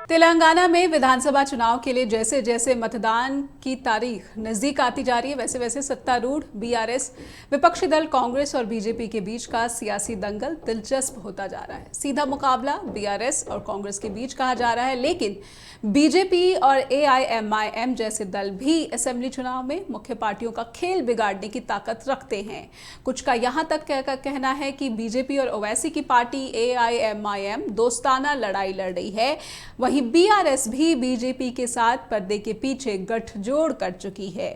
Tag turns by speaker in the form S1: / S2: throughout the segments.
S1: तेलंगाना में विधानसभा चुनाव के लिए जैसे जैसे मतदान की तारीख नजदीक आती जा रही है वैसे वैसे सत्तारूढ़ बीआरएस, विपक्षी दल कांग्रेस और बीजेपी के बीच का सियासी दंगल दिलचस्प होता जा रहा है। सीधा मुकाबला बीआरएस और कांग्रेस के बीच कहा जा रहा है, लेकिन बीजेपी और एआईएमआईएम जैसे दल भी असेंबली चुनाव में मुख्य पार्टियों का खेल बिगाड़ने की ताकत रखते हैं। कुछ का यहां तक कहना है कि बीजेपी और ओवैसी की पार्टी एआईएमआईएम दोस्ताना लड़ाई लड़ रही है। वहीं बीआरएस भी बीजेपी के साथ पर्दे के पीछे गठजोड़ कर चुकी है।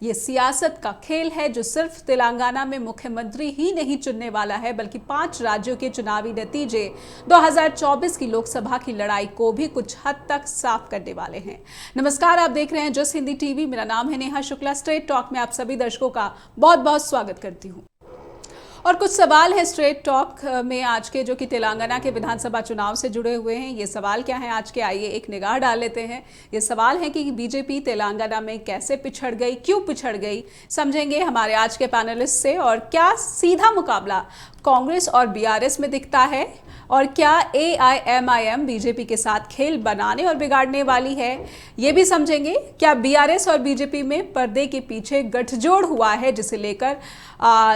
S1: ये सियासत का खेल है जो सिर्फ तेलंगाना में मुख्यमंत्री ही नहीं चुनने वाला है, बल्कि 5 राज्यों के चुनावी नतीजे 2024 की लोकसभा की लड़ाई को भी कुछ हद तक साफ करने वाले हैं। नमस्कार, आप देख रहे हैं जस हिंदी टीवी। मेरा नाम है नेहा शुक्ला। स्ट्रेट टॉक में आप सभी दर्शकों का बहुत बहुत स्वागत करती हूँ। और कुछ सवाल है स्ट्रेट टॉक में आज के, जो कि तेलंगाना के विधानसभा चुनाव से जुड़े हुए हैं। ये सवाल क्या है आज के, आइए एक निगाह डाल लेते हैं। ये सवाल है कि बीजेपी तेलंगाना में कैसे पिछड़ गई, क्यों पिछड़ गई, समझेंगे हमारे आज के पैनलिस्ट से। और क्या सीधा मुकाबला कांग्रेस और बीआरएस में दिखता है, और क्या एआईएमआईएम बीजेपी के साथ खेल बनाने और बिगाड़ने वाली है, ये भी समझेंगे। क्या बीआरएस और बीजेपी में पर्दे के पीछे गठजोड़ हुआ है, जिसे लेकर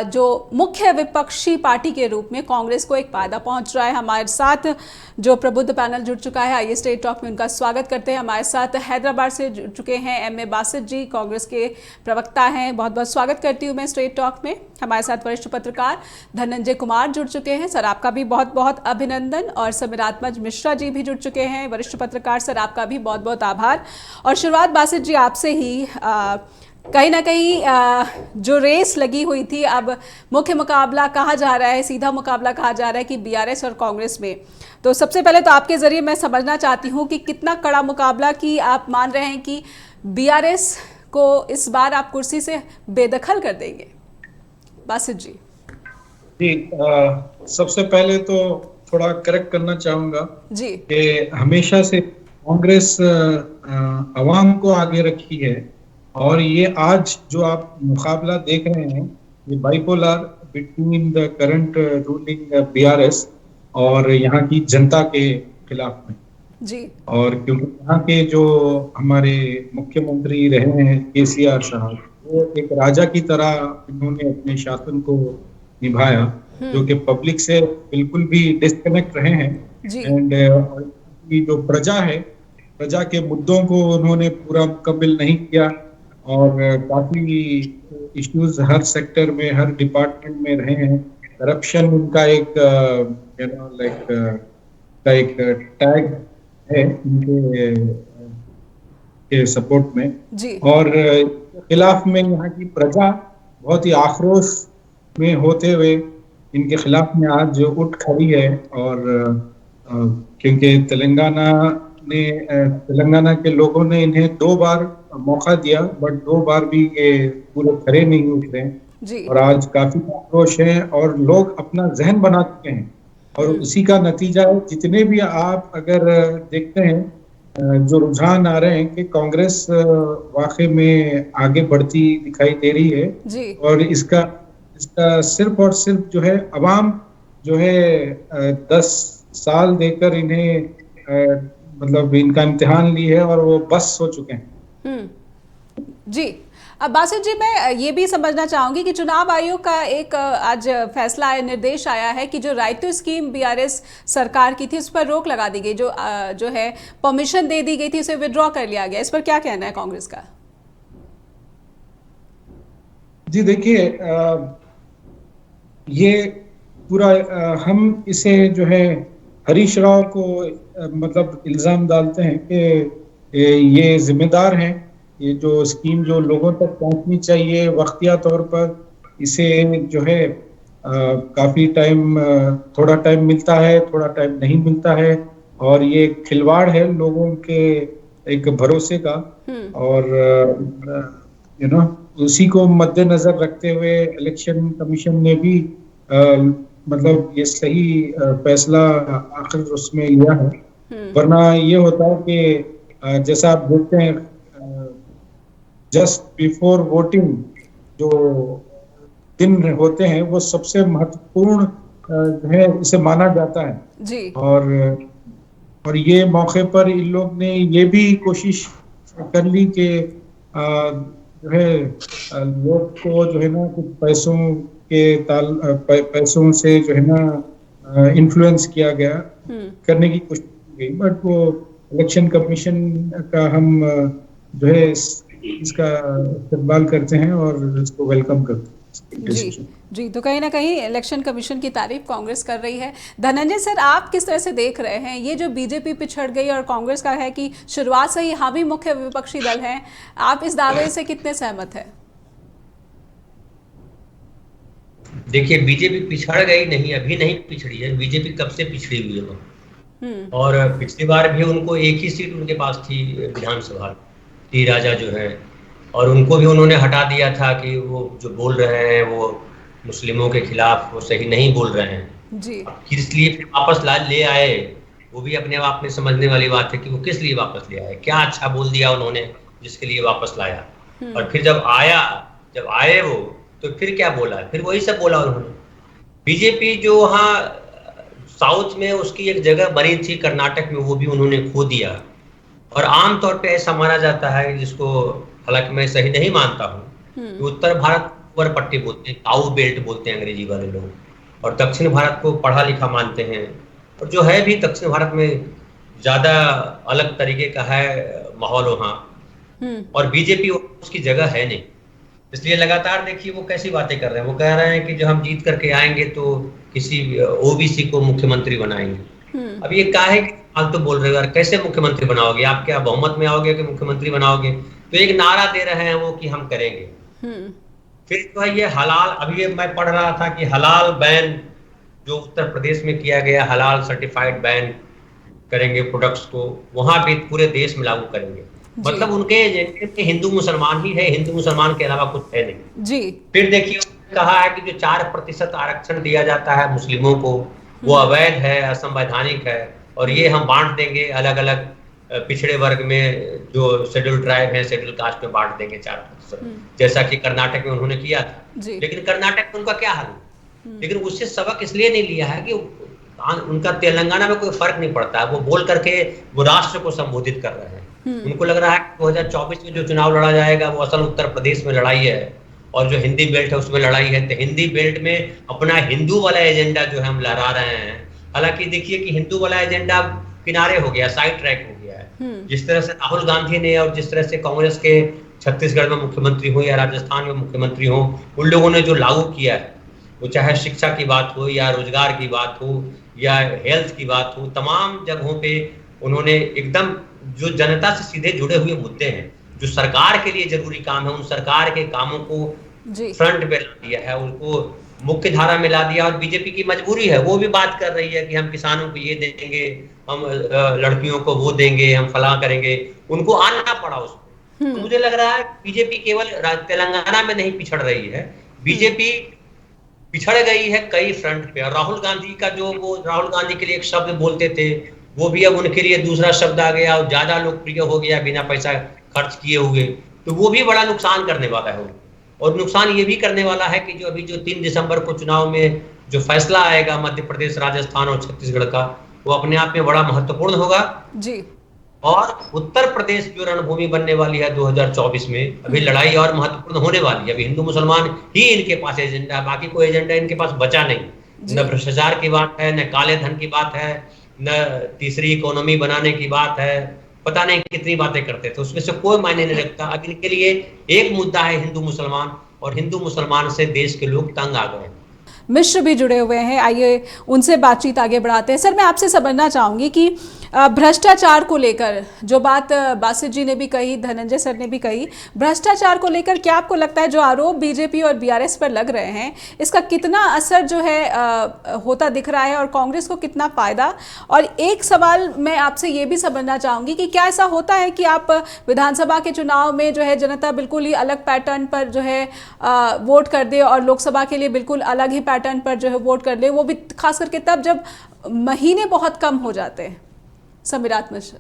S1: जो मुख्य विपक्षी पार्टी के रूप में कांग्रेस को एक फायदा पहुंच रहा है। हमारे साथ जो प्रबुद्ध पैनल जुड़ चुका है, आइए स्टेट टॉक में उनका स्वागत करते हैं। हमारे साथ हैदराबाद से जुड़ चुके हैं एमए बासित जी, कांग्रेस के प्रवक्ता हैं। बहुत बहुत स्वागत करती हूँ मैं स्टेट टॉक में। हमारे साथ वरिष्ठ पत्रकार धनंजय कुमार जुड़ चुके हैं, सर आपका भी बहुत बहुत अभिनंदन। और समीरात्मज मिश्रा जी भी जुड़ चुके हैं, वरिष्ठ पत्रकार, सर आपका भी बहुत बहुत आभार। और शुरुआत बासित जी आपसे ही, कहीं ना कहीं जो रेस लगी हुई थी, अब मुख्य मुकाबला कहा जा रहा है, सीधा मुकाबला कहा जा रहा है कि बीआरएस और कांग्रेस में। तो सबसे पहले तो आपके जरिए मैं समझना चाहती हूँ कि कितना कड़ा मुकाबला की आप मान रहे हैं कि बीआरएस को इस बार आप कुर्सी से बेदखल कर देंगे, बासित जी?
S2: जी, सबसे पहले तो थोड़ा करेक्ट करना चाहूंगा
S1: जी
S2: कि हमेशा से कांग्रेस अवाम को आगे रखी है, और ये आज जो आप मुकाबला देख रहे हैं ये bipolar between the current ruling BRS और यहाँ की जनता के खिलाफ में
S1: जी।
S2: और क्योंकि यहाँ के जो हमारे मुख्यमंत्री रहे हैं केसीआर साहब, वो एक राजा की तरह इन्होंने अपने शासन को निभाया, जो कि पब्लिक से बिल्कुल भी डिस्कनेक्ट रहे हैं। एंड जो प्रजा है, प्रजा के मुद्दों को उन्होंने पूरा मुकम्मल नहीं किया, और काफी इश्यूज हर सेक्टर में, हर डिपार्टमेंट में रहे हैं। करप्शन उनका एक एक टैग है उनके सपोर्ट में जी। और खिलाफ में यहाँ की प्रजा बहुत ही आक्रोश में होते हुए इनके खिलाफ में आज उठ खड़ी है। और क्योंकि तेलंगाना के लोगों ने इन्हें 2 बार मौका दिया, बट 2 बार भी ये पूरे खड़े नहीं उतरे जी। और आज काफी आक्रोश है और लोग अपना जहन बना चुके हैं, और उसी का नतीजा है। जितने भी आप अगर देखते हैं जो रुझान आ रहे हैं कि कांग्रेस वाकई में आगे बढ़ती दिखाई दे रही है जी। और इसका सिर्फ और सिर्फ जो है अवाम जो है 10 साल देकर इन्हें मतलब इनका इम्तिहान ली है और वो बस हो चुके हैं
S1: जी। अब बासित जी, मैं ये भी समझना चाहूंगी कि चुनाव आयोग का एक आज फैसला आया, निर्देश आया है कि जो रायतू स्कीम बीआरएस सरकार की थी उस पर रोक लगा दी गई, जो है परमिशन दे दी गई थी, उसे विड्रॉ कर लिया गया। इस पर क्या कहना है कांग्रेस का?
S2: जी देखिए, ये पूरा हम इसे जो है हरीश राव को मतलब इल्जाम डालते हैं कि ये जिम्मेदार हैं। ये जो स्कीम जो लोगों तक पहुंचनी चाहिए वक्तिया तौर पर, इसे जो है काफी टाइम, थोड़ा टाइम मिलता है, थोड़ा टाइम नहीं मिलता है, और ये खिलवाड़ है लोगों के एक भरोसे का। और उसी को मद्देनजर रखते हुए इलेक्शन कमीशन ने भी मतलब ये सही फैसला आखिर उसमें लिया है। वरना ये होता है कि जैसा आप देखते हैं जस्ट बिफोर वोटिंग जो दिन होते हैं वो सबसे महत्वपूर्ण है, इसे माना जाता है जी। और और ये मौके पर इन लोग ने ये भी कोशिश कर ली कि जो है लोग को जो है ना कुछ पैसों के पैसों से जो है ना इन्फ्लुएंस किया गया, करने की कोशिश की गई। बट वो इलेक्शन कमीशन का हम जो है इसका इस्तेमाल करते हैं और इसको वेलकम करते हैं
S1: जी जी। तो कहीं ना कहीं इलेक्शन कमीशन की तारीफ कांग्रेस कर रही है। धनंजय सर, आप किस तरह से देख रहे हैं ये जो बीजेपी पिछड़ गई और कांग्रेस का है कि शुरुआत से ही हम ही मुख्य विपक्षी दल हैं, आप इस दावे से कितने सहमत हैं?
S3: देखिए, बीजेपी पिछड़ गई नहीं, अभी नहीं पिछड़ी है, बीजेपी कब से पिछड़ी हुई है वो। और पिछली बार भी उनको एक ही सीट उनके पास थी विधानसभा, टी राजा जो है, और उनको भी उन्होंने हटा दिया था कि वो जो बोल रहे हैं वो मुस्लिमों के खिलाफ वो सही नहीं बोल रहे हैं
S1: जी।
S3: किस लिए फिर वापस ले आए, वो भी अपने आप में समझने वाली बात है कि वो किस लिए वापस ले आए, क्या अच्छा बोल दिया उन्होंने जिसके लिए वापस लाया। और फिर जब आए वो, तो फिर क्या बोला, फिर वही सब बोला उन्होंने। बीजेपी जो वहाँ साउथ में उसकी एक जगह बनी थी कर्नाटक में, वो भी उन्होंने खो दिया। और आमतौर पे ऐसा माना जाता है, जिसको हालांकि मैं सही नहीं मानता हूँ, कि उत्तर भारत ऊपर पट्टी बोलते हैं, काउ बेल्ट बोलते हैं अंग्रेजी वाले लोग, और दक्षिण भारत को पढ़ा लिखा मानते हैं। और जो है भी दक्षिण भारत में ज्यादा अलग तरीके का है माहौल वहाँ, और बीजेपी उसकी जगह है नहीं। इसलिए लगातार देखिए वो कैसी बातें कर रहे हैं, वो कह रहे हैं कि जो हम जीत करके आएंगे तो किसी ओबीसी को मुख्यमंत्री बनाएंगे। अब ये काहे फालतू बोल रहे हो यार, कैसे मुख्यमंत्री बनाओगे आप, क्या बहुमत में आओगे कि मुख्यमंत्री बनाओगे? तो एक नारा दे रहे हैं वो कि हम करेंगे। फिर तो ये हलाल, अभी मैं पढ़ रहा था कि हलाल बैन जो उत्तर प्रदेश में किया गया, हलाल सर्टिफाइड बैन करेंगे प्रोडक्ट्स को, वहां भी पूरे देश में लागू करेंगे। मतलब उनके एजेंडे में हिंदू मुसलमान ही है, हिंदू मुसलमान के अलावा कुछ है नहीं जी। फिर देखिए कहा है कि जो 4% आरक्षण दिया जाता है मुस्लिमों को, वो अवैध है, असंवैधानिक है, और ये हम बांट देंगे अलग अलग पिछड़े वर्ग में, जो शेड्यूल ट्राइब है, शेड्यूल कास्ट में बांट देंगे 4%, जैसा कि कर्नाटक में उन्होंने किया था। लेकिन कर्नाटक में उनका क्या हाल है, लेकिन उससे सबक इसलिए नहीं लिया है कि उनका तेलंगाना में कोई फर्क नहीं पड़ता है, वो बोल करके वो राष्ट्र को संबोधित कर रहे हैं। उनको लग रहा है कि 2024 में जो चुनाव लड़ा जाएगा वो असल उत्तर प्रदेश में लड़ाई है, और जो हिंदी बेल्ट है उसमें लड़ाई है। तो हिंदी बेल्ट में अपना हिंदू वाला एजेंडा जो है हम लहरा रहे हैं। हालांकि देखिए कि हिंदू वाला एजेंडा किनारे हो गया, साइड ट्रैक हो गया है। जिस तरह से राहुल गांधी ने और जिस तरह से कांग्रेस के छत्तीसगढ़ में मुख्यमंत्री हो या राजस्थान में मुख्यमंत्री हो, उन लोगों ने जो लागू किया है, वो चाहे शिक्षा की बात हो या रोजगार की बात हो या हेल्थ की बात हो, तमाम जगहों पे उन्होंने एकदम जो जनता से सीधे जुड़े हुए मुद्दे हैं, जो सरकार के लिए जरूरी काम है, उन सरकार के कामों को फ्रंट पे ला दिया है, उनको मुख्य धारा में ला दिया। और बीजेपी की मजबूरी है, वो भी बात कर रही है कि हम किसानों को ये देंगे, हम लड़कियों को वो देंगे, हम फला करेंगे, उनको आना पड़ा उसको। तो मुझे लग रहा है बीजेपी केवल तेलंगाना में नहीं पिछड़ रही है, बीजेपी पिछड़ गई है कई फ्रंट पे। और राहुल गांधी का जो, वो राहुल गांधी के लिए एक शब्द बोलते थे, वो भी अब उनके लिए दूसरा शब्द आ गया और ज्यादा लोकप्रिय हो गया बिना पैसा खर्च किए हुए, तो वो भी बड़ा नुकसान करने वाला है। और नुकसान ये भी करने वाला है कि जो 3 दिसंबर को चुनाव में जो फैसला आएगा मध्य प्रदेश, राजस्थान और छत्तीसगढ़ का, वो अपने आप में बड़ा महत्वपूर्ण होगा जी। और उत्तर प्रदेश जो रणभूमि बनने वाली है 2024 में, अभी लड़ाई और महत्वपूर्ण होने वाली है। अभी हिंदू मुसलमान ही इनके पास एजेंडा है, बाकी कोई एजेंडा इनके पास बचा नहीं। न भ्रष्टाचार की बात है, न काले धन की बात है, न तीसरी इकोनॉमी बनाने की बात है, पता नहीं कितनी बातें करते थे, उसमें से कोई मायने नहीं रखता। अब इनके लिए एक मुद्दा है हिंदू मुसलमान, और हिंदू मुसलमान से देश के लोग तंग आ गए।
S1: मिश्र भी जुड़े हुए हैं, आइए उनसे बातचीत आगे बढ़ाते हैं। सर, मैं आपसे समझना चाहूँगी कि भ्रष्टाचार को लेकर जो बात बासित जी ने भी कही, धनंजय सर ने भी कही, भ्रष्टाचार को लेकर क्या आपको लगता है जो आरोप बीजेपी और बीआरएस पर लग रहे हैं, इसका कितना असर जो है होता दिख रहा है और कांग्रेस को कितना फायदा? और एक सवाल मैं आपसे ये भी समझना चाहूँगी कि क्या ऐसा होता है कि आप विधानसभा के चुनाव में जो है जनता बिल्कुल ही अलग पैटर्न पर जो है वोट कर दे और लोकसभा के लिए बिल्कुल अलग ही पैटर्न पर जो है वोट कर ले, वो भी खास करके तब जब महीने बहुत कम हो जाते हैं? समीरात मिश्र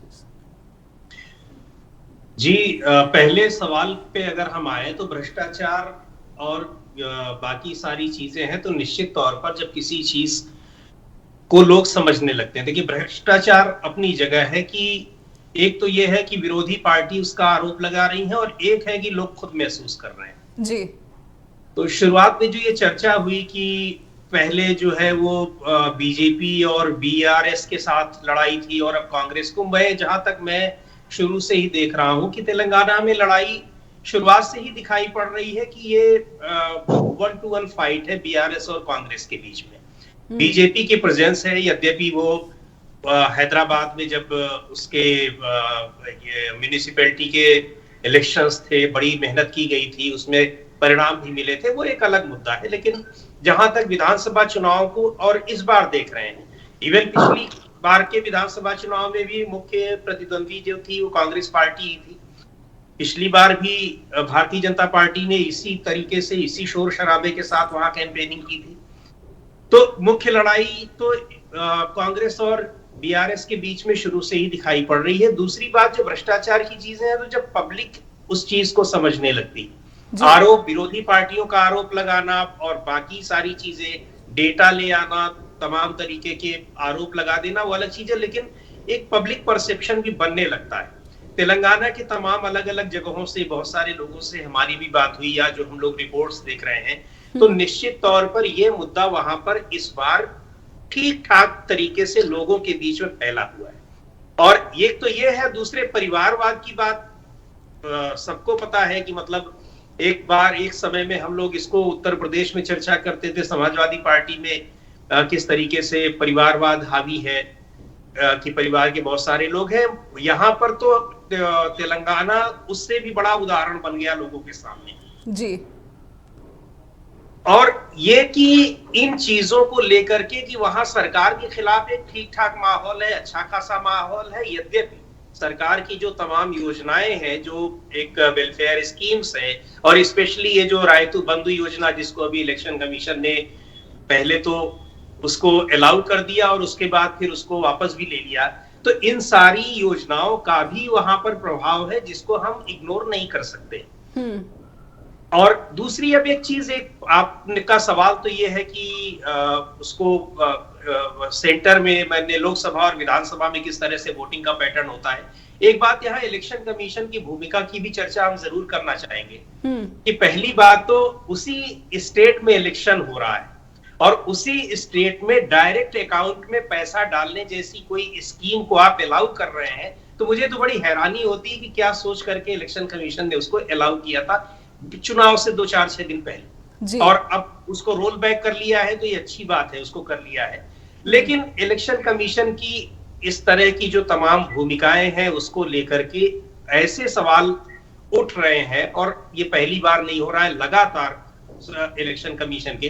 S4: जी, पहले सवाल पे अगर हम आए तो भ्रष्टाचार और बाकी सारी चीजें हैं, तो निश्चित तौर पर जब किसी चीज को लोग समझने लगते हैं। देखिए, भ्रष्टाचार अपनी जगह है कि एक तो ये है कि विरोधी पार्टी उसका आरोप लगा रही है और एक है कि लोग खुद महसूस कर रहे हैं।
S1: जी।
S4: तो शुरुआत में जो ये चर्चा हुई कि पहले जो है वो बीजेपी और बीआरएस के साथ लड़ाई थी और अब कांग्रेस को, मैं जहां तक मैं शुरू से ही देख रहा हूं कि तेलंगाना में लड़ाई शुरुआत से ही दिखाई पड़ रही है कि ये 1-to-1 फाइट है बीआरएस और कांग्रेस के बीच में। बीजेपी की प्रेजेंस है, यद्यपि वो हैदराबाद में जब उसके म्युनिसिपैलिटी के इलेक्शंस थे, बड़ी मेहनत की गई थी, उसमें परिणाम भी मिले थे, वो एक अलग मुद्दा है। लेकिन जहां तक विधानसभा चुनाव को और इस बार देख रहे हैं, इवन पिछली बार के विधानसभा चुनाव में भी मुख्य प्रतिद्वंदी जो थी वो कांग्रेस पार्टी ही थी। पिछली बार भी भारतीय जनता पार्टी ने इसी तरीके से, इसी शोर शराबे के साथ वहां कैंपेनिंग की थी। तो मुख्य लड़ाई तो कांग्रेस और बीआरएस के बीच में शुरू से ही दिखाई पड़ रही है। दूसरी बात, जो भ्रष्टाचार की चीजें हैं, तो जब पब्लिक उस चीज को समझने लगती, आरोप, विरोधी पार्टियों का आरोप लगाना और बाकी सारी चीजें, डेटा ले आना, तमाम तरीके के आरोप लगा देना, वो अलग चीज है, लेकिन एक पब्लिक परसेप्शन भी बनने लगता है। तेलंगाना के तमाम अलग अलग जगहों से बहुत सारे लोगों से हमारी भी बात हुई या जो हम लोग रिपोर्ट्स देख रहे हैं, तो निश्चित तौर पर यह मुद्दा वहां पर इस बार ठीक ठाक तरीके से लोगों के बीच में फैला हुआ है। और एक तो ये है, दूसरे परिवारवाद की बात सबको पता है कि मतलब एक बार एक समय में हम लोग इसको उत्तर प्रदेश में चर्चा करते थे, समाजवादी पार्टी में किस तरीके से परिवारवाद हावी है, कि परिवार के बहुत सारे लोग हैं। यहाँ पर तो तेलंगाना उससे भी बड़ा उदाहरण बन गया लोगों के सामने जी। और ये कि इन चीजों को लेकर के कि वहां सरकार के खिलाफ एक ठीक ठाक माहौल है, अच्छा खासा माहौल है, यद्यपि सरकार की जो तमाम योजनाएं हैं, जो एक वेलफेयर स्कीम्स है, और स्पेशली ये जो रायतु बंधु योजना, जिसको अभी इलेक्शन कमीशन ने पहले तो उसको अलाउ कर दिया और उसके बाद फिर उसको वापस भी ले लिया, तो इन सारी योजनाओं का भी वहां पर प्रभाव है जिसको हम इग्नोर नहीं कर सकते। और दूसरी अब एक चीज, एक आपका सवाल तो ये है कि उसको सेंटर में, मैंने लोकसभा और विधानसभा में किस तरह से वोटिंग का पैटर्न होता है। एक बात यहाँ इलेक्शन कमीशन की भूमिका की भी चर्चा हम जरूर करना चाहेंगे कि पहली बात तो उसी स्टेट में इलेक्शन हो रहा है और उसी स्टेट में डायरेक्ट अकाउंट में पैसा डालने जैसी कोई स्कीम को आप अलाउ कर रहे हैं, तो मुझे तो बड़ी हैरानी होती है कि क्या सोच करके इलेक्शन कमीशन ने उसको अलाउ किया था चुनाव से 2-4-6 दिन पहले, और अब उसको रोल बैक कर लिया है, तो ये अच्छी बात है, उसको कर लिया है। लेकिन इलेक्शन कमीशन की इस तरह की जो तमाम भूमिकाएं हैं, उसको लेकर के ऐसे सवाल उठ रहे हैं, और ये पहली बार नहीं हो रहा है, लगातार इलेक्शन कमीशन के,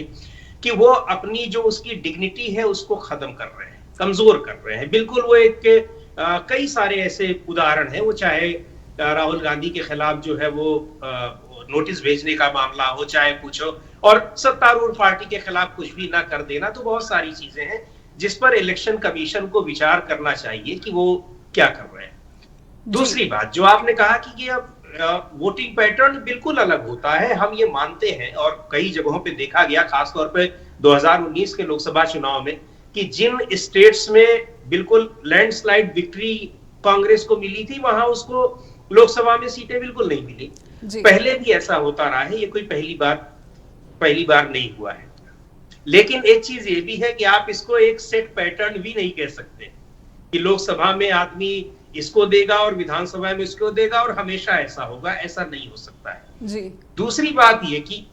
S4: कि वो अपनी जो उसकी डिग्निटी है उसको खत्म कर रहे हैं, कमजोर कर रहे हैं। बिल्कुल वो एक कई सारे ऐसे उदाहरण हैं, वो चाहे राहुल गांधी के खिलाफ जो है वो नोटिस भेजने का मामला हो, चाहे कुछ हो, और सत्तारूढ़ पार्टी के खिलाफ कुछ भी ना कर देना, तो बहुत सारी चीजें हैं जिस पर इलेक्शन कमीशन को विचार करना चाहिए कि वो क्या कर रहे हैं। दूसरी बात जो आपने कहा कि ये वोटिंग पैटर्न बिल्कुल अलग होता है, हम ये मानते हैं, और कई जगहों पे देखा गया, खासतौर पे 2019 के लोकसभा चुनाव में, कि जिन स्टेट्स में बिल्कुल लैंडस्लाइड विक्ट्री कांग्रेस को मिली थी, वहां उसको लोकसभा में सीटें बिल्कुल नहीं मिली। पहले भी ऐसा होता रहा है, ये कोई पहली बार नहीं हुआ है। लेकिन एक चीज ये भी है कि आप इसको एक सेट पैटर्न भी नहीं कह सकते कि लोकसभा में आदमी इसको देगा और विधानसभा में इसको देगा और हमेशा ऐसा होगा, ऐसा नहीं हो सकता है जी। दूसरी बात ये कि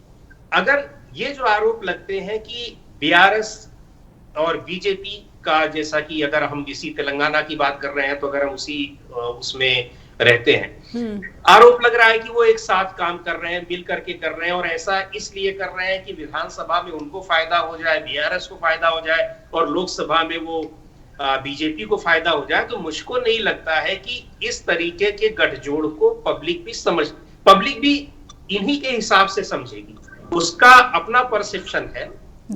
S4: अगर ये जो आरोप लगते हैं कि बीआरएस और बीजेपी का, जैसा कि अगर हम इसी तेलंगाना की बात कर रहे हैं, तो अगर हम उसी उसमें रहते हैं, आरोप लग रहा है कि वो एक साथ काम कर रहे हैं, मिल करके कर रहे हैं, और ऐसा इसलिए कर रहे हैं कि विधानसभा में उनको फायदा हो जाए, बीआरएस को फायदा हो जाए, और लोकसभा में वो बीजेपी को फायदा हो जाए। तो मुझको नहीं लगता है कि इस तरीके के गठजोड़ को पब्लिक भी इन्हीं के हिसाब से समझेगी। उसका अपना परसेप्शन है,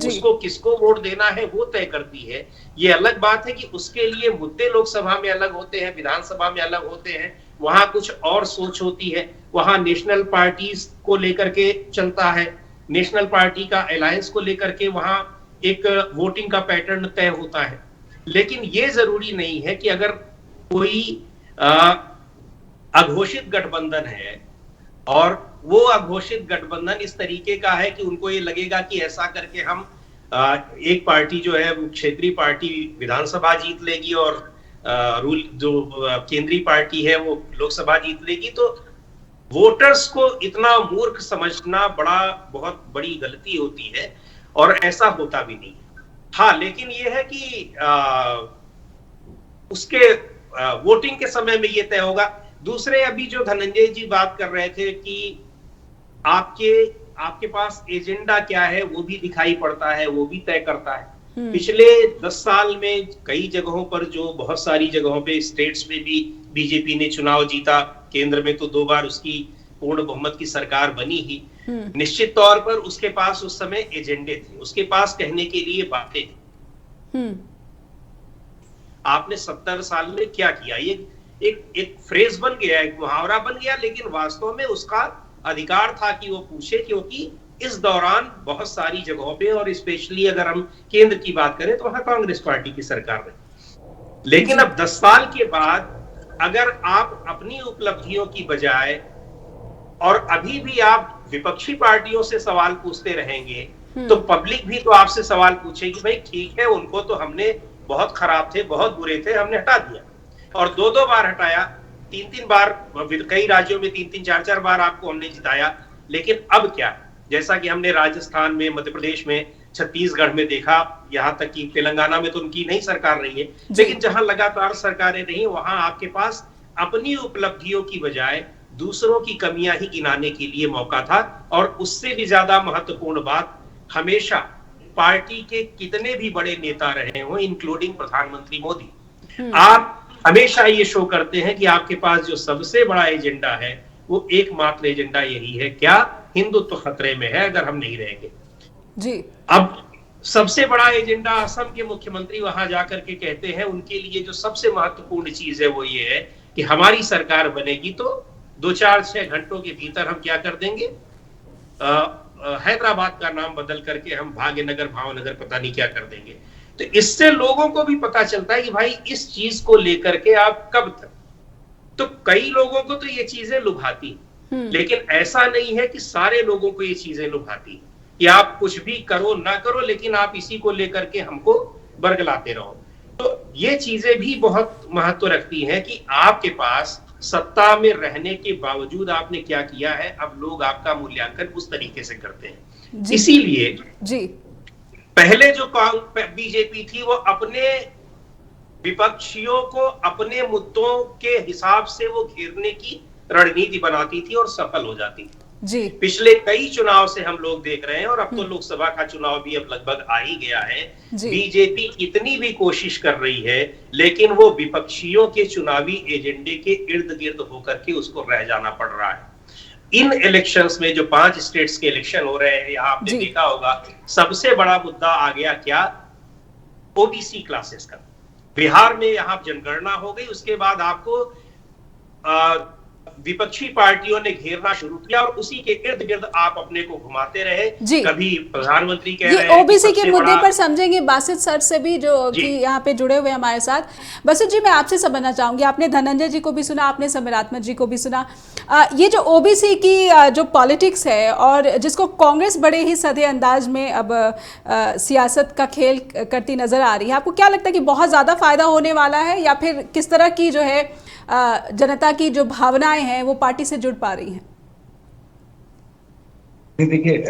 S4: उसको किसको वोट देना है वो तय करती है। ये अलग बात है कि उसके लिए मुद्दे लोकसभा में अलग होते हैं, विधानसभा में अलग होते हैं, वहां कुछ और सोच होती है, वहां नेशनल पार्टीज को लेकर के चलता है, नेशनल पार्टी का अलायंस को लेकर के वहां एक वोटिंग का पैटर्न तय होता है। लेकिन ये जरूरी नहीं है कि अगर कोई अघोषित गठबंधन है और वो अघोषित गठबंधन इस तरीके का है कि उनको ये लगेगा कि ऐसा करके हम एक पार्टी जो है वो क्षेत्रीय पार्टी विधानसभा जीत लेगी और रूल जो केंद्रीय पार्टी है वो लोकसभा जीत लेगी, तो वोटर्स को इतना मूर्ख समझना बहुत बड़ी गलती होती है और ऐसा होता भी नहीं। हाँ, लेकिन ये है कि उसके वोटिंग के समय में ये तय होगा। दूसरे, अभी जो धनंजय जी बात कर रहे थे कि आपके पास एजेंडा क्या है वो भी दिखाई पड़ता है, वो भी तय करता है। पिछले 10 साल में कई जगहों पर, जो बहुत सारी जगहों पे स्टेट्स में भी बीजेपी ने चुनाव जीता, केंद्र में तो 2 बार उसकी पूर्ण बहुमत की सरकार बनी ही। निश्चित तौर पर उसके पास उस समय एजेंडे थे, उसके पास कहने के लिए बातें थी। आपने 70 साल में क्या किया, ये एक फ्रेज बन गया, एक मुहावरा बन गया, लेकिन वास्तव में उसका अधिकार था कि वो पूछे, क्योंकि इस दौरान बहुत सारी जगहों पे और स्पेशली अगर हम केंद्र की बात करें तो वहां कांग्रेस पार्टी की सरकार रही। लेकिन अब 10 साल के बाद अगर आप अपनी उपलब्धियों की बजाय और अभी भी आप विपक्षी पार्टियों से सवाल पूछते रहेंगे तो पब्लिक भी तो आपसे सवाल पूछेगी, भाई ठीक है, उनको तो हमने बहुत खराब थे, बहुत बुरे थे, हमने हटा दिया, और 2-2 बार हटाया, 3-3 बार, कई राज्यों में 3-3, 4-4 बार आपको हमने जिताया। लेकिन अब क्या, जैसा कि हमने राजस्थान में, मध्य प्रदेश में, छत्तीसगढ़ में देखा, यहां तक कि तेलंगाना में तो उनकी नई सरकार रही है, लेकिन जहां लगातार सरकारें रही वहां आपके पास अपनी उपलब्धियों की बजाय दूसरों की कमियां ही गिनाने के लिए मौका था। और उससे भी ज्यादा महत्वपूर्ण बात, हमेशा पार्टी के कितने भी बड़े नेता रहे हो, इंक्लूडिंग प्रधानमंत्री मोदी, आप हमेशा ये शो करते हैं कि आपके पास जो सबसे बड़ा एजेंडा है वो एकमात्र एजेंडा यही है, क्या हिंदुत्व खतरे में है अगर हम नहीं रहेंगे
S1: जी।
S4: अब सबसे बड़ा एजेंडा असम के मुख्यमंत्री वहां जाकर के कहते हैं, उनके लिए जो सबसे महत्वपूर्ण चीज है वो ये है कि हमारी सरकार बनेगी तो 2-4-6 घंटों के भीतर हम क्या कर देंगे, हैदराबाद का नाम बदल करके हम भाग्यनगर, भावनगर, पता नहीं क्या कर देंगे। तो इससे लोगों को भी पता चलता है कि भाई इस चीज को लेकर के आप कब तक, तो कई लोगों को तो ये चीजें लुभाती, लेकिन ऐसा नहीं है कि सारे लोगों को ये चीजें लुभाती कि आप कुछ भी करो ना करो, लेकिन आप इसी को लेकर के हमको बरगलाते रहो। तो ये चीजें भी बहुत महत्व रखती हैं कि आपके पास सत्ता में रहने के बावजूद आपने क्या किया है। अब लोग आपका मूल्यांकन उस तरीके से करते हैं। इसीलिए
S1: जी
S4: पहले जो बीजेपी थी वो अपने विपक्षियों को अपने मुद्दों के हिसाब से वो घेरने की रणनीति बनाती थी और सफल हो जाती थी
S1: जी।
S4: पिछले कई चुनाव से हम लोग देख रहे हैं, और अब तो लोकसभा का चुनाव भी अब लगभग आ ही गया है। बीजेपी कितनी भी कोशिश कर रही है, लेकिन वो विपक्षियों के चुनावी एजेंडे के इर्द गिर्द होकर के उसको रह जाना पड़ रहा है। इन इलेक्शंस में जो 5 स्टेट्स के इलेक्शन हो रहे हैं, यहाँ आपने देखा होगा सबसे बड़ा मुद्दा आ गया क्या, ओबीसी क्लासेस का। बिहार में यहाँ जनगणना हो गई, उसके बाद आपको विपक्षी पार्टियों ने घेरना शुरू किया और उसी के इर्द गिर्द आप अपने को घुमाते रहे। कभी प्रधानमंत्री कह रहे हैं
S1: ओबीसी के मुद्दे पर समझेंगे बासित सर से भी, जो कि यहाँ पे जुड़े हुए हमारे साथ। बासित जी, मैं आपसे समझना चाहूंगी, आपने धनंजय जी को भी सुना, आपने समीरात्मक जी को भी सुना, ये जो ओबीसी की जो पॉलिटिक्स है और जिसको कांग्रेस बड़े ही सधे अंदाज में अब सियासत का खेल करती नजर आ रही है, आपको क्या लगता है कि बहुत ज्यादा फायदा होने वाला है, या फिर किस तरह की जो है जनता की जो भावनाएं हैं वो पार्टी से जुड़ पा रही हैं?
S2: देखिए,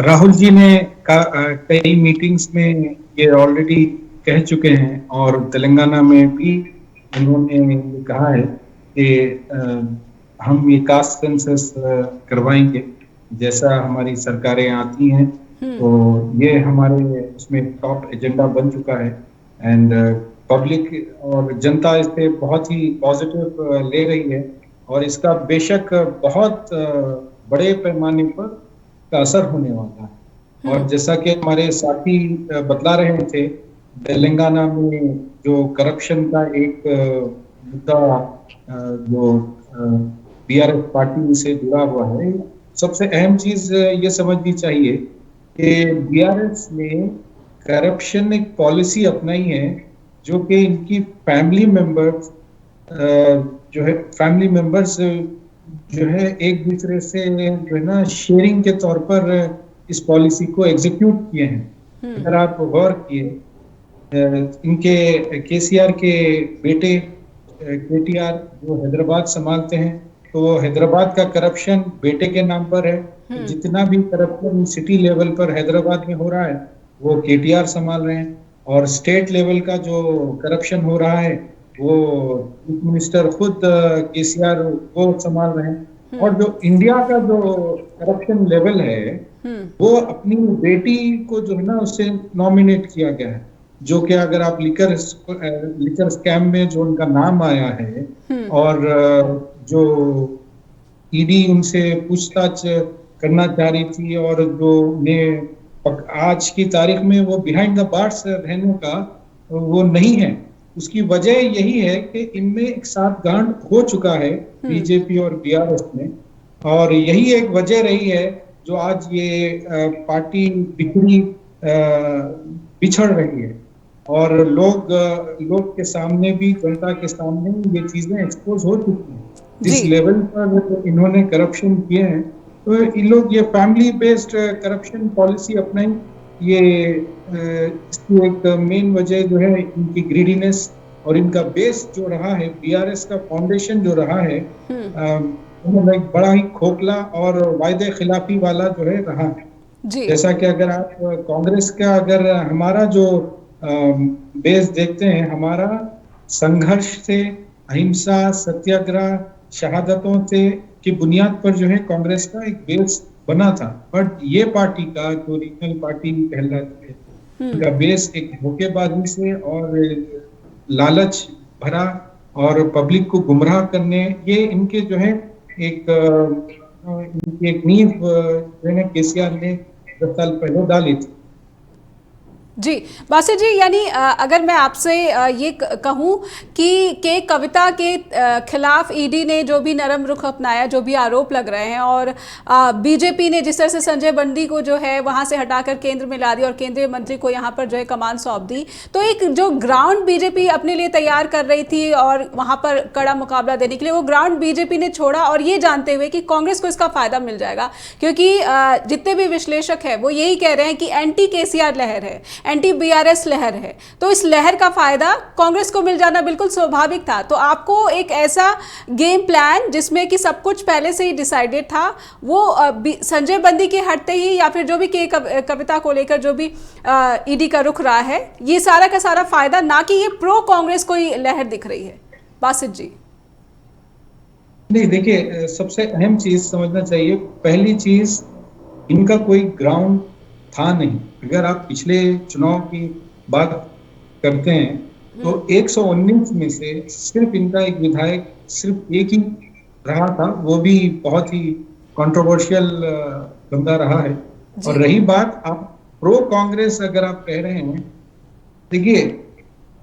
S2: राहुल जी ने कई मीटिंग्स में ये ऑलरेडी कह चुके हैं, और तेलंगाना में भी उन्होंने कहा है कि हम ये कास्ट सेंसस करवाएंगे, जैसा हमारी सरकारें आती हैं तो ये हमारे उसमें टॉप एजेंडा बन चुका है। एंड पब्लिक और जनता इस पे बहुत ही पॉजिटिव ले रही है, और इसका बेशक बहुत बड़े पैमाने पर का असर होने वाला है। और जैसा कि हमारे साथी बतला रहे थे, तेलंगाना में जो करप्शन का एक मुद्दा जो बीआरएस पार्टी से जुड़ा हुआ है, सबसे अहम चीज ये समझनी चाहिए कि बीआरएस ने करप्शन एक पॉलिसी अपनाई है जो कि इनकी फैमिली मेंबर्स जो है एक दूसरे से जो है ना शेयरिंग के तौर पर इस पॉलिसी को एग्जीक्यूट किए हैं। अगर आप गौर किए, इनके केसीआर के बेटे केटीआर जो हैदराबाद संभालते हैं, तो हैदराबाद का करप्शन बेटे के नाम पर है। जितना भी करप्शन सिटी लेवल पर हैदराबाद में हो रहा है वो केटीआर संभाल रहे हैं, और स्टेट लेवल का जो करप्शन हो रहा है वो चीफ मिनिस्टर खुद केसीआर वो संभाल रहे हैं। और जो इंडिया का जो करप्शन लेवल है वो अपनी बेटी को जो है ना उससे नॉमिनेट किया गया है, जो कि अगर आप लिकर स्कैम में जो उनका नाम आया है और जो ईडी उनसे पूछताछ करना चाह रही थी, और जो उन्हें आज की तारीख में वो बिहाइंड द बार्स रहने का वो नहीं है, उसकी वजह यही है कि इनमें एक साठगांठ हो चुका है बीजेपी और बीआरएस में, और यही एक वजह रही है जो आज ये पार्टी बिछड़ रही है। और लोग के सामने भी, जनता के सामने ये चीजें एक्सपोज हो चुकी हैं। जिस लेवल पर इन्होंने करप्शन किए हैं, तो इन लोग ये फैमिली बेस्ड करप्शन पॉलिसी अपनाई। ये इसकी एक मेन वजह जो है इनकी ग्रीडीनेस, और इनका बेस जो रहा है, बीआरएस का फाउंडेशन जो रहा है, एक बड़ा ही खोखला और वायदे खिलाफी वाला जो है रहा है। जैसा कि अगर आप कांग्रेस का अगर हमारा जो बेस देखते हैं, हमारा संघर्ष से, अहिंसा, सत्याग्रह, शहादतों से की बुनियाद पर जो है कांग्रेस का एक बेस बना था। बट ये पार्टी का जो रीजनल पार्टी कहलाती है, उनका बेस एक धोखेबाजी से और लालच भरा और पब्लिक को गुमराह करने, ये इनके जो है एक नींव जो है केसीआर ने 10 साल पहले डाली थी।
S1: जी बासित जी, यानी अगर मैं आपसे ये कहूँ कि कविता के खिलाफ ईडी ने जो भी नरम रुख अपनाया, जो भी आरोप लग रहे हैं, और बीजेपी ने जिस तरह से संजय बंदी को जो है वहाँ से हटाकर केंद्र में ला दिया और केंद्रीय मंत्री को यहाँ पर जो है कमान सौंप दी, तो एक जो ग्राउंड बीजेपी अपने लिए तैयार कर रही थी और वहाँ पर कड़ा मुकाबला देने के लिए, वो ग्राउंड बीजेपी ने छोड़ा, और ये जानते हुए कि कांग्रेस को इसका फायदा मिल जाएगा, क्योंकि जितने भी विश्लेषक हैं वो यही कह रहे हैं कि एंटी केसीआर लहर है, एंटी बीआरएस लहर है, तो इस लहर का फायदा कांग्रेस को मिल जाना बिल्कुल स्वाभाविक था। तो आपको एक ऐसा गेम प्लान जिसमें कि सब कुछ पहले से ही डिसाइडेड था, वो संजय बंदी के हटते ही या फिर जो भी कविता को लेकर जो भी ईडी का रुख रहा है, ये सारा का सारा फायदा, ना कि ये प्रो कांग्रेस कोई लहर दिख रही है। बासित जी,
S2: नहीं, देखिए, सबसे अहम चीज समझना चाहिए, पहली चीज इनका कोई ग्राउंड था नहीं। अगर आप पिछले चुनाव की बात करते हैं तो 119 में से सिर्फ इनका एक विधायक सिर्फ एक ही रहा था, वो भी बहुत ही कंट्रोवर्शियल बंदा रहा है। और रही बात आप प्रो कांग्रेस अगर आप कह रहे हैं, देखिए,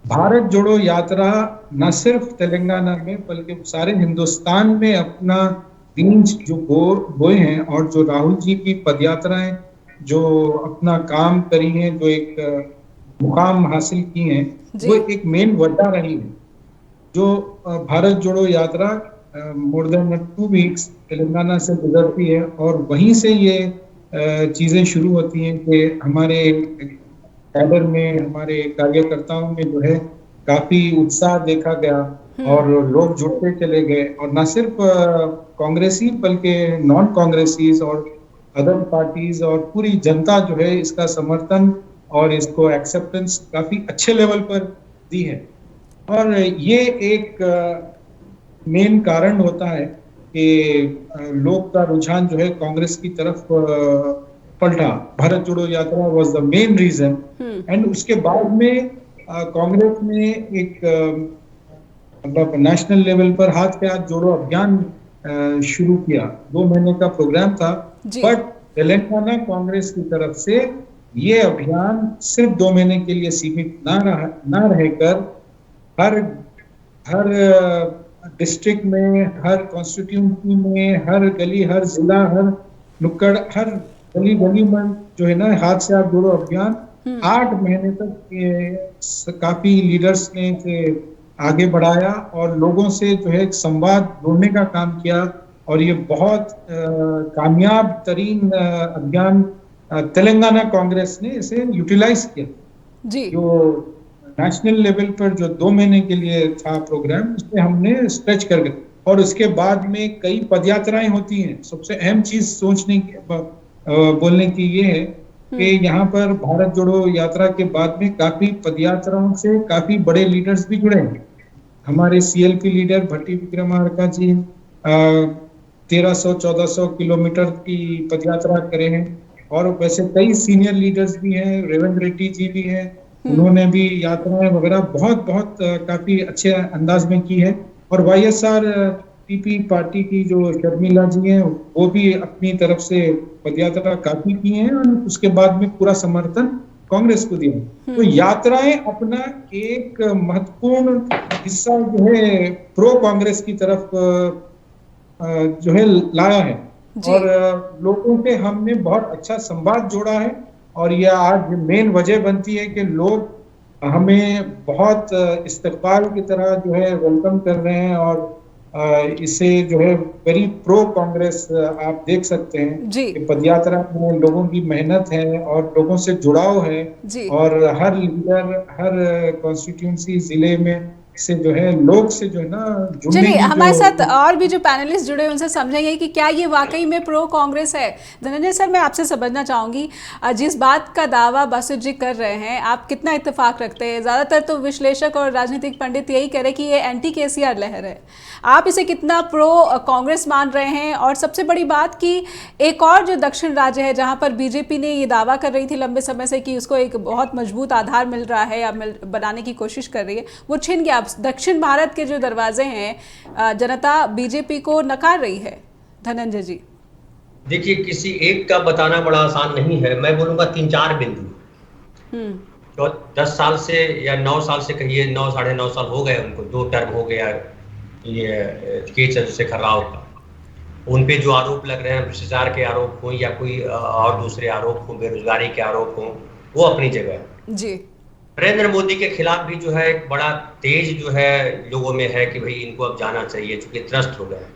S2: भारत जोड़ो यात्रा न सिर्फ तेलंगाना में बल्कि सारे हिंदुस्तान में अपना बीज जो बोए हैं, और जो राहुल जी की पदयात्राएं जो अपना काम करी हैं, जो एक मुकाम हासिल की हैं, वो एक मेन वजह रही है। जो भारत जोड़ो यात्रा मोर देन 2 वीक्स तेलंगाना से गुजरती है, और वहीं से ये चीजें शुरू होती हैं कि हमारे कैडर में, हमारे कार्यकर्ताओं में जो है काफी उत्साह देखा गया और लोग जुड़ते चले गए, और न सिर्फ कांग्रेसी बल्कि नॉन कांग्रेसीज और अदर पार्टीज और पूरी जनता जो है इसका समर्थन और इसको एक्सेप्टेंस काफी अच्छे लेवल पर दी है। और ये एक मेन कारण होता है कि लोग का रुझान जो है कांग्रेस की तरफ पलटा। Bharat Jodo Yatra was the main reason, and उसके बाद में कांग्रेस ने एक मतलब नेशनल लेवल पर हाथ पे हाथ जोड़ो अभियान शुरू किया। 2 महीने का प्रोग्राम था, बट तेलंगाना कांग्रेस की तरफ से ये अभियान सिर्फ 2 महीने के लिए सीमित ना रहकर हर डिस्ट्रिक्ट में, हर कॉन्स्टिट्यूंसी में, हर गली, हर जिला, हर नुक्कड़, हर गली में जो है ना हाथ से हाथ जोड़ो अभियान 8 महीने तक ये काफी लीडर्स ने इसे आगे बढ़ाया और लोगों से जो है एक संवाद जोड़ने का काम किया और ये बहुत कामयाब तरीन अभियान तेलंगाना कांग्रेस ने इसे यूटिलाइज किया
S1: जी।
S2: जो नेशनल लेवल पर जो 2 महीने के लिए था प्रोग्राम, उसमें हमने स्ट्रेच कर गए और उसके बाद में कई पदयात्राएं होती हैं। सबसे अहम चीज सोचने की बोलने की ये है कि यहाँ पर भारत जोड़ो यात्रा के बाद में काफी पदयात्राओं से काफी बड़े लीडर्स भी जुड़े हैं। हमारे सीएलपी लीडर भट्टी विक्रमार्का जी 1300-1400 किलोमीटर की पदयात्रा करे हैं और वैसे कई सीनियर लीडर्स भी हैं, रेवंत रेड्डी जी भी हैं, उन्होंने भी यात्राएं वगैरह बहुत काफी अच्छे अंदाज में की है। और वाईएसआर पीपी पार्टी की जो शर्मिला जी हैं वो भी अपनी तरफ से पदयात्रा काफी की हैं और उसके बाद में पूरा समर्थन कांग्रेस को दिया। तो यात्राएं अपना एक महत्वपूर्ण हिस्सा जो है प्रो कांग्रेस की तरफ जो है लाया है और लोगों के हमने बहुत अच्छा संवाद जोड़ा है और यह आज मेन वजह बनती है कि लोग हमें बहुत इस्तकबाल की तरह जो है वेलकम कर रहे हैं और इसे जो है वेरी प्रो कांग्रेस आप देख सकते हैं कि पदयात्रा में लोगों की मेहनत है और लोगों से जुड़ाव है और हर लीडर हर कॉन्स्टिट्यूंसी जिले में से जो है लोग से जो है ना जुड़ने की।
S1: हमारे साथ और भी जो पैनलिस्ट जुड़े उनसे समझेंगे कि क्या ये वाकई में प्रो कांग्रेस है। धनंजय सर, मैं आपसे समझना चाहूँगी, जिस बात का दावा बासु जी कर रहे हैं आप कितना इत्तेफाक रखते हैं? ज़्यादातर तो विश्लेषक और राजनीतिक पंडित यही कह रहे कि ये एंटी केसीआर लहर है, आप इसे कितना प्रो कांग्रेस मान रहे हैं? और सबसे बड़ी बात कि एक और जो दक्षिण राज्य है जहाँ पर बीजेपी ने ये दावा कर रही थी लंबे समय से कि उसको एक बहुत मजबूत आधार मिल रहा है या बनाने की कोशिश कर रही है, वो छिन गया। दक्षिण भारत के जो दरवाजे हैं जनता बीजेपी को नकार रही है। धनंजय जी,
S3: देखिए, किसी एक का बताना बड़ा आसान नहीं है। मैं बोलूंगा 3-4 बिंदु। तो 10 साल से या 9 साल से कहिए, 9 साढ़े 9 साल हो गए उनको, 2 टर्म हो गया ये के चंद्रशेखर राव का। उन पे जो आरोप लग रहे हैं, भ्रष्टाचार के आरोप हो या कोई और दूसरे आरोप हो, बेरोजगारी के आरोप हो, वो अपनी जगह जी। नरेंद्र मोदी के खिलाफ भी जो है एक बड़ा तेज जो है लोगों में है कि भाई इनको अब जाना चाहिए, चूंकि त्रस्त हो गए,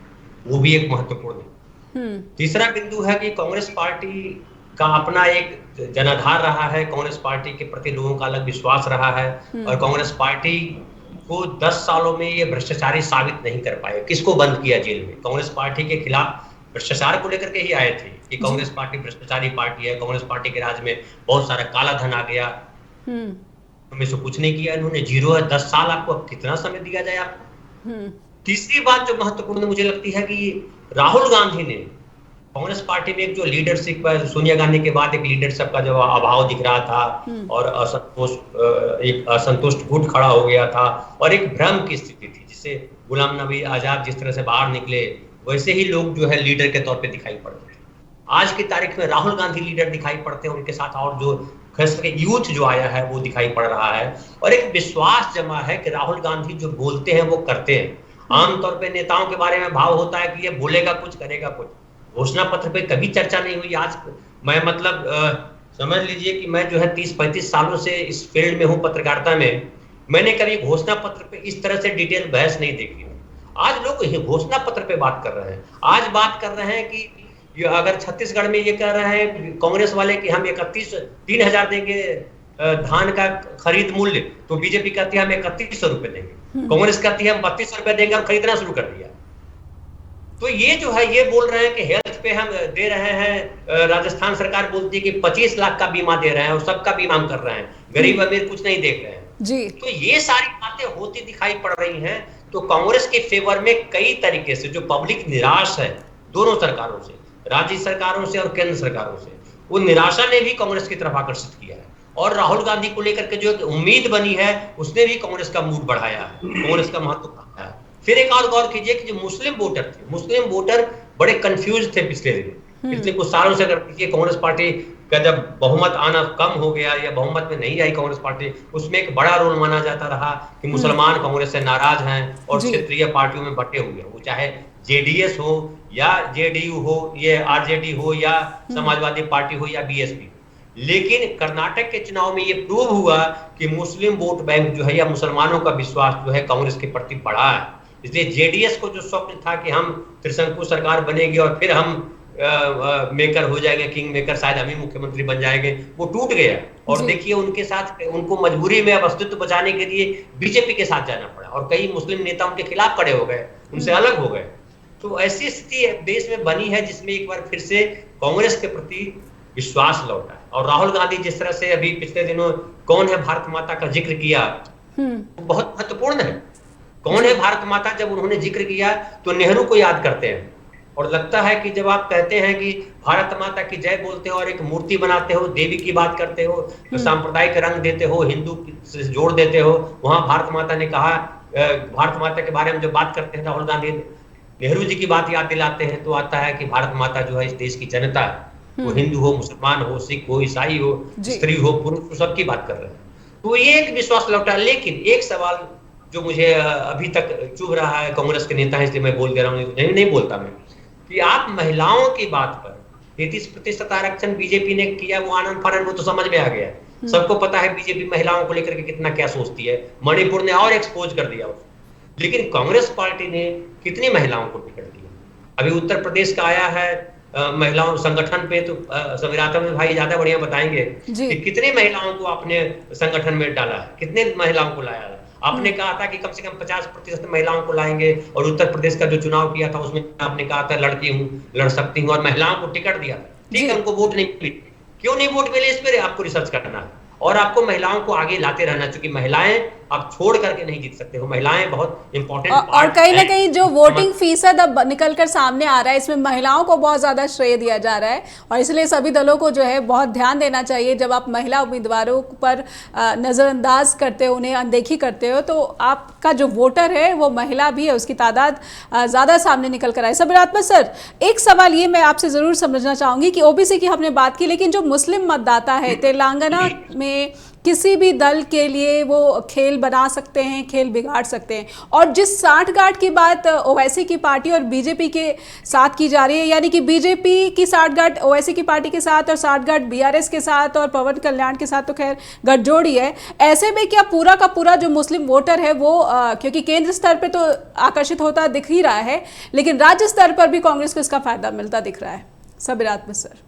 S3: वो भी एक महत्वपूर्ण है। तीसरा बिंदु है कि कांग्रेस पार्टी का अपना एक जनाधार रहा है, कांग्रेस पार्टी के प्रति लोगों का अलग विश्वास रहा है और कांग्रेस पार्टी को 10 सालों में ये भ्रष्टाचारी साबित नहीं कर पाए। किसको बंद किया जेल में? कांग्रेस पार्टी के खिलाफ भ्रष्टाचार को लेकर के ही आए थे कि कांग्रेस पार्टी भ्रष्टाचारी पार्टी है, कांग्रेस पार्टी के राज में बहुत सारा काला धन आ गया, हमें से कुछ नहीं किया इन्होंने, 0 है। 10 साल आपको अब कितना समय दिया जाए आपको? तीसरी बात जो महत्वपूर्ण मुझे लगती है कि राहुल गांधी ने कांग्रेस पार्टी में एक जो लीडरशिप पर, सोनिया गांधी के बाद एक लीडरशिप का जो अभाव दिख रहा था और एक असंतुष्ट गुट खड़ा हो गया था और एक भ्रम की स्थिति थी, जिससे गुलाम नबी आजाद जिस तरह से बाहर निकले वैसे ही लोग जो है लीडर के तौर पे दिखाई पड़ते थे। आज की तारीख में राहुल गांधी लीडर दिखाई पड़ते हैं, उनके साथ और जो खास करके यूथ जो आया है वो दिखाई पड़ रहा है और एक विश्वास जमा है कि राहुल गांधी जो बोलते हैं वो करते हैं। आमतौर पे नेताओं के बारे में भाव होता है कि ये बोलेगा कुछ, करेगा कुछ। घोषणा पत्र पे कभी चर्चा नहीं हुई। आज मैं मतलब समझ लीजिए कि मैं जो है 30-35 सालों से इस फील्ड में हूँ, पत्रकारिता में। मैंने कभी घोषणा पत्र पे इस तरह से डिटेल बहस नहीं देखी। आज लोग घोषणा पत्र पे बात कर रहे हैं। आज बात कर रहे हैं कि अगर छत्तीसगढ़ में ये कह रहे हैं कांग्रेस वाले कि हम 3,000 देंगे धान का खरीद मूल्य, तो बीजेपी कहती है हम 3100 रुपए देंगे, कांग्रेस कहती है हम 3200 रुपए देंगे और खरीदना शुरू कर दिया। तो ये जो है ये बोल रहे हैं कि हेल्थ पे हम दे रहे हैं, राजस्थान सरकार बोलती है कि 25 लाख का बीमा दे रहे हैं और सबका बीमा हम कर रहे हैं, गरीब अमीर कुछ नहीं देख रहे हैं जी। तो ये सारी बातें होती दिखाई पड़ रही हैं। तो कांग्रेस के फेवर में कई तरीके से जो पब्लिक निराश है दोनों सरकारों से, राज्य सरकारों से और केंद्र सरकारों से, वो निराशा ने भी कांग्रेस की तरफ आकर्षित किया है और राहुल गांधी को लेकर के जो उम्मीद बनी है उसने भी कांग्रेस का मूड बढ़ाया है, कांग्रेस का महत्व बढ़ाया है। फिर एक और गौर कीजिए कि जो मुस्लिम वोटर थे, मुस्लिम वोटर बड़े कंफ्यूज थे पिछले कुछ सालों से। अगर देखिए कांग्रेस पार्टी का जब बहुमत आना कम हो गया या बहुमत में नहीं आई कांग्रेस पार्टी, उसमें एक बड़ा रोल माना जाता रहा कि मुसलमान कांग्रेस से नाराज हैं और क्षेत्रीय पार्टियों में बटे हुए हैं, वो चाहे जेडीएस हो या जेडीयू हो, ये आरजेडी हो या समाजवादी पार्टी हो या बीएसपी। लेकिन कर्नाटक के चुनाव में ये प्रूव हुआ कि मुस्लिम वोट बैंक जो है या मुसलमानों का विश्वास जो है कांग्रेस के प्रति बढ़ा है। इसलिए जेडीएस को जो स्वप्न था कि हम त्रिशंकु सरकार बनेगी और फिर हम मेकर हो जाएंगे, किंग मेकर, शायद हम ही मुख्यमंत्री बन जाएंगे, वो टूट गया। और देखिए उनके साथ, उनको मजबूरी में अब अस्तित्व बचाने के लिए बीजेपी के साथ जाना पड़ा और कई मुस्लिम नेता उनके खिलाफ खड़े हो गए, उनसे अलग हो गए। तो ऐसी स्थिति देश में बनी है जिसमें एक बार फिर से कांग्रेस के प्रति विश्वास लौटा है। और राहुल गांधी जिस तरह से अभी पिछले दिनों कौन है भारत माता का जिक्र किया, वो बहुत महत्वपूर्ण है। कौन है भारत माता, जब उन्होंने जिक्र किया तो नेहरू को याद करते हैं। और लगता है कि जब आप कहते हैं कि भारत माता की जय बोलते हो और एक मूर्ति बनाते हो, देवी की बात करते हो, तो सांप्रदायिक रंग देते हो, हिंदू से जोड़ देते हो, वहां भारत माता ने कहा, भारत माता के बारे में जब बात करते हैं राहुल गांधी, नेहरू जी की बात याद दिलाते हैं, तो आता है कि भारत माता जो है इस देश की जनता है, वो हिंदू हो, मुसलमान हो, सिख हो, ईसाई हो, स्त्री हो, पुरुष हो, सबकी बात कर रहे हैं। तो ये एक विश्वास लौटा। लेकिन एक सवाल जो मुझे अभी तक चुभ रहा है, कांग्रेस के नेता है इसलिए मैं बोल दे रहा हूँ, नहीं बोलता मैं, कि आप महिलाओं की बात पर 33% आरक्षण बीजेपी ने किया, वो आनंद फानंद, वो तो समझ में आ गया है, सबको पता है बीजेपी महिलाओं को लेकर के कितना क्या सोचती है। मणिपुर ने और एक्सपोज कर दिया उसको। लेकिन कांग्रेस पार्टी ने कितनी महिलाओं को टिकट दिया? अभी उत्तर प्रदेश का आया है महिलाओं संगठन पे, तो समीरातम भाई ज्यादा बढ़िया बताएंगे कि कितनी महिलाओं को आपने संगठन में डाला है, कितने महिलाओं को लाया है। आपने कहा था कि कम से कम 50% महिलाओं को लाएंगे, और उत्तर प्रदेश का जो चुनाव किया था उसमें आपने कहा था लड़की हूँ, लड़ सकती हूँ, और महिलाओं को टिकट दिया। ठीक है, उनको वोट नहीं मिली, क्यों नहीं वोट मिले, इस पर आपको रिसर्च करना है और आपको महिलाओं को आगे लाते रहना, क्योंकि महिलाएं आप छोड़ करके नहीं जीत सकते हो। महिलाएं बहुत इंपॉर्टेंट
S1: और कहीं ना कहीं जो वोटिंग फीसद अब निकलकर सामने आ रहा है, इसमें महिलाओं को बहुत ज्यादा श्रेय दिया जा रहा है, और इसलिए सभी दलों को जो है बहुत ध्यान देना चाहिए। जब आप महिला उम्मीदवारों पर नजरअंदाज करते हो, उन्हें अनदेखी करते हो, तो आपका जो वोटर है वो महिला भी है, उसकी तादाद ज्यादा सामने निकल कर आए। सबीरात्मक सर, एक सवाल ये मैं आपसे जरूर समझना चाहूंगी कि ओबीसी की हमने बात की, लेकिन जो मुस्लिम मतदाता है तेलंगाना में किसी भी दल के लिए वो खेल बना सकते हैं, खेल बिगाड़ सकते हैं। और जिस साठगांठ की बात ओवैसी की पार्टी और बीजेपी के साथ की जा रही है, यानी कि बीजेपी की साठगांठ ओवैसी की पार्टी के साथ और साठगांठ बीआरएस के साथ और पवन कल्याण के साथ, तो खैर गठजोड़ी है, ऐसे में क्या पूरा का पूरा जो मुस्लिम वोटर है वो क्योंकि केंद्र स्तर पर तो आकर्षित होता दिख ही रहा है, लेकिन राज्य स्तर पर भी कांग्रेस को इसका फायदा मिलता दिख रहा है? सबीरात्मक सर।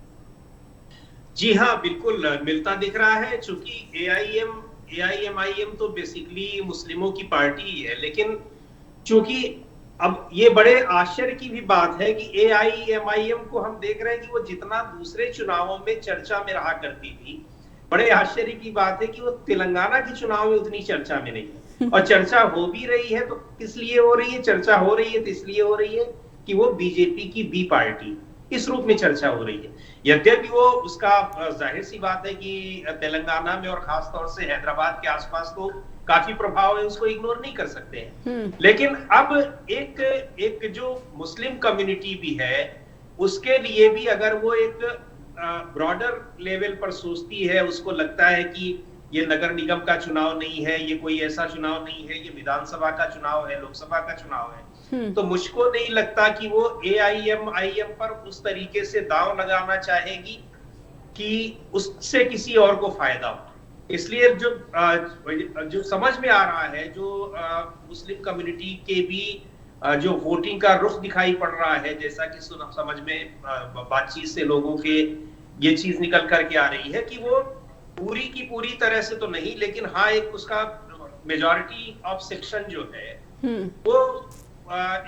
S4: जी हाँ, बिल्कुल मिलता दिख रहा है, चूंकि एआईएमआईएम तो बेसिकली मुस्लिमों की पार्टी ही है। लेकिन चूंकि अब ये बड़े आश्चर्य की भी बात है कि एआईएमआईएम को हम देख रहे हैं कि वो जितना दूसरे चुनावों में चर्चा में रहा करती थी, बड़े आश्चर्य की बात है कि वो तेलंगाना के चुनाव में उतनी चर्चा में नहीं है। और चर्चा हो भी रही है तो किस लिए हो रही है? चर्चा हो रही है तो इसलिए हो रही है कि वो बीजेपी की बी पार्टी इस रूप में चर्चा हो रही है। यद्यपि वो उसका जाहिर सी बात है कि तेलंगाना में और खास तौर से हैदराबाद के आसपास तो काफी प्रभाव है, उसको इग्नोर नहीं कर सकते हैं। लेकिन अब एक जो मुस्लिम कम्युनिटी भी है, उसके लिए भी अगर वो एक ब्रॉडर लेवल पर सोचती है, उसको लगता है कि ये नगर निगम का चुनाव नहीं है, ये कोई ऐसा चुनाव नहीं है, ये विधानसभा का चुनाव है, लोकसभा का चुनाव है, तो मुझको नहीं लगता कि वो एआईएमआईएम पर उस तरीके से दांव लगाना चाहेगी कि उससे किसी और को फायदा हो। इसलिए जो समझ में आ रहा है, जो मुस्लिम कम्युनिटी के भी जो वोटिंग का रुख दिखाई पड़ रहा है, जैसा कि समझ में बातचीत से लोगों के ये चीज निकल करके आ रही है कि वो पूरी की पूरी तरह से तो नहीं, लेकिन हाँ एक उसका मेजॉरिटी ऑफ सेक्शन जो है वो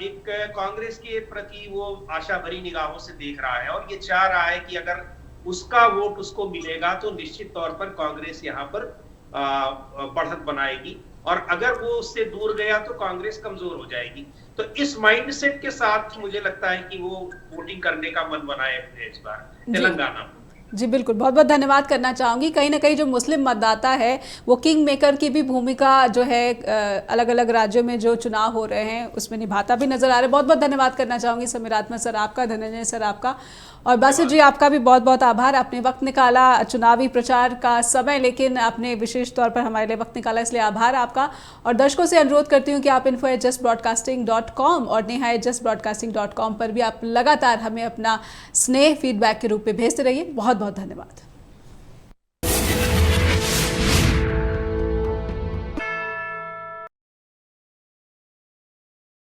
S4: एक कांग्रेस के प्रति वो आशा भरी निगाहों से देख रहा है और ये चाह रहा है कि अगर उसका वोट उसको मिलेगा तो निश्चित तौर पर कांग्रेस यहाँ पर बढ़त बनाएगी, और अगर वो उससे दूर गया तो कांग्रेस कमजोर हो जाएगी। तो इस माइंडसेट के साथ मुझे लगता है कि वो वोटिंग करने का मन बनाए इस बार तेलंगाना में।
S1: जी बिल्कुल, बहुत बहुत धन्यवाद करना चाहूँगी। कहीं ना कहीं जो मुस्लिम मतदाता है वो किंग मेकर की भी भूमिका जो है अलग अलग राज्यों में जो चुनाव हो रहे हैं उसमें निभाता भी नजर आ रहा है। बहुत बहुत धन्यवाद करना चाहूँगी समीरात्मक सर आपका, धनंजय सर आपका, और बासु जी आपका भी बहुत बहुत आभार। आपने वक्त निकाला, चुनावी प्रचार का समय, लेकिन आपने विशेष तौर पर हमारे लिए वक्त निकाला, इसलिए आभार आपका। और दर्शकों से अनुरोध करती हूँ कि आप info@justbroadcasting.com और neha@justbroadcasting.com पर भी आप लगातार हमें अपना स्नेह फीडबैक के रूप में भेजते रहिए। बहुत बहुत धन्यवाद।